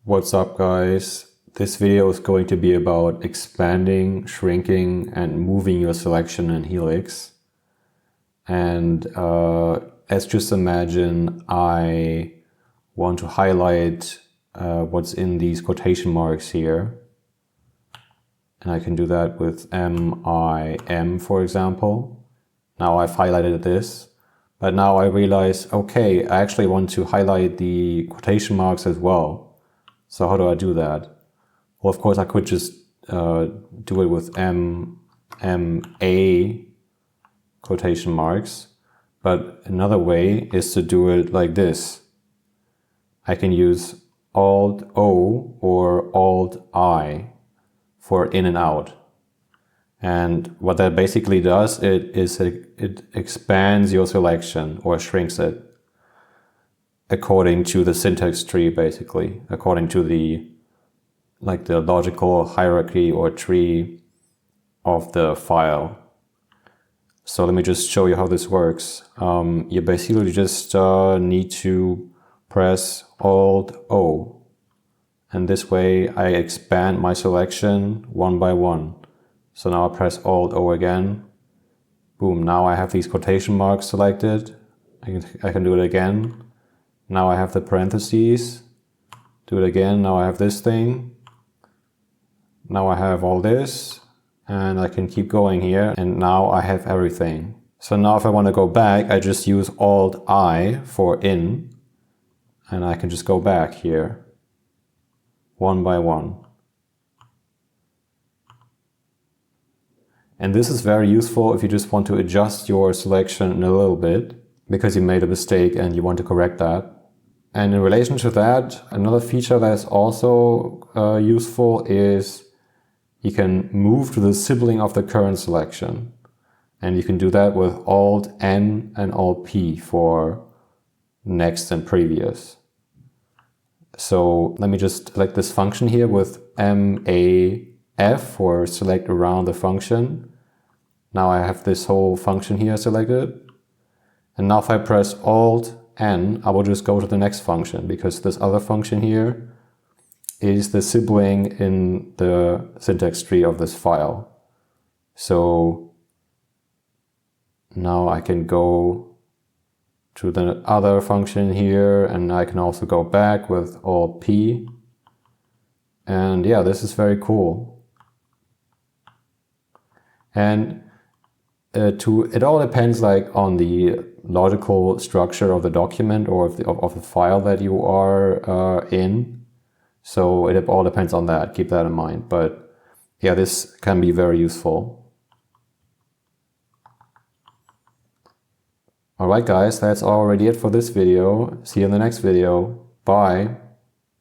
What's up, guys? This video is going to be about expanding, shrinking, and moving your selection in Helix. And let's just imagine I want to highlight what's in these quotation marks here. And I can do that with MIM, for example. Now I've highlighted this, but now I realize, okay, I actually want to highlight the quotation marks as well. So how do I do that? Well, of course, I could just do it with MA quotation marks. But another way is to do it like this. I can use Alt-O or Alt-I for in and out. And what that basically does it expands your selection or shrinks it according to the syntax tree, basically, according to the logical hierarchy or tree of the file. So let me just show you how this works. You basically just need to press Alt-O. And this way I expand my selection one by one. So now I press Alt-O again. Boom, now I have these quotation marks selected. I can do it again. Now I have the parentheses. Do it again. Now I have this thing. Now I have all this. And I can keep going here. And now I have everything. So now if I want to go back, I just use Alt-I for in. And I can just go back here. One by one. And this is very useful if you just want to adjust your selection a little bit because you made a mistake and you want to correct that. And in relation to that, another feature that is also useful is you can move to the sibling of the current selection. And you can do that with Alt-N and Alt-P for next and previous. So let me just select this function here with MAF for select around the function. Now I have this whole function here selected. And now if I press Alt-N, I will just go to the next function because this other function here is the sibling in the syntax tree of this file. So now I can go to the other function here and I can also go back with Alt-P. And yeah, this is very cool. And it all depends on the logical structure of the document or of the file that you are in. So it all depends on that. Keep that in mind. But yeah, this can be very useful. Alright guys, that's already it for this video. See you in the next video. Bye.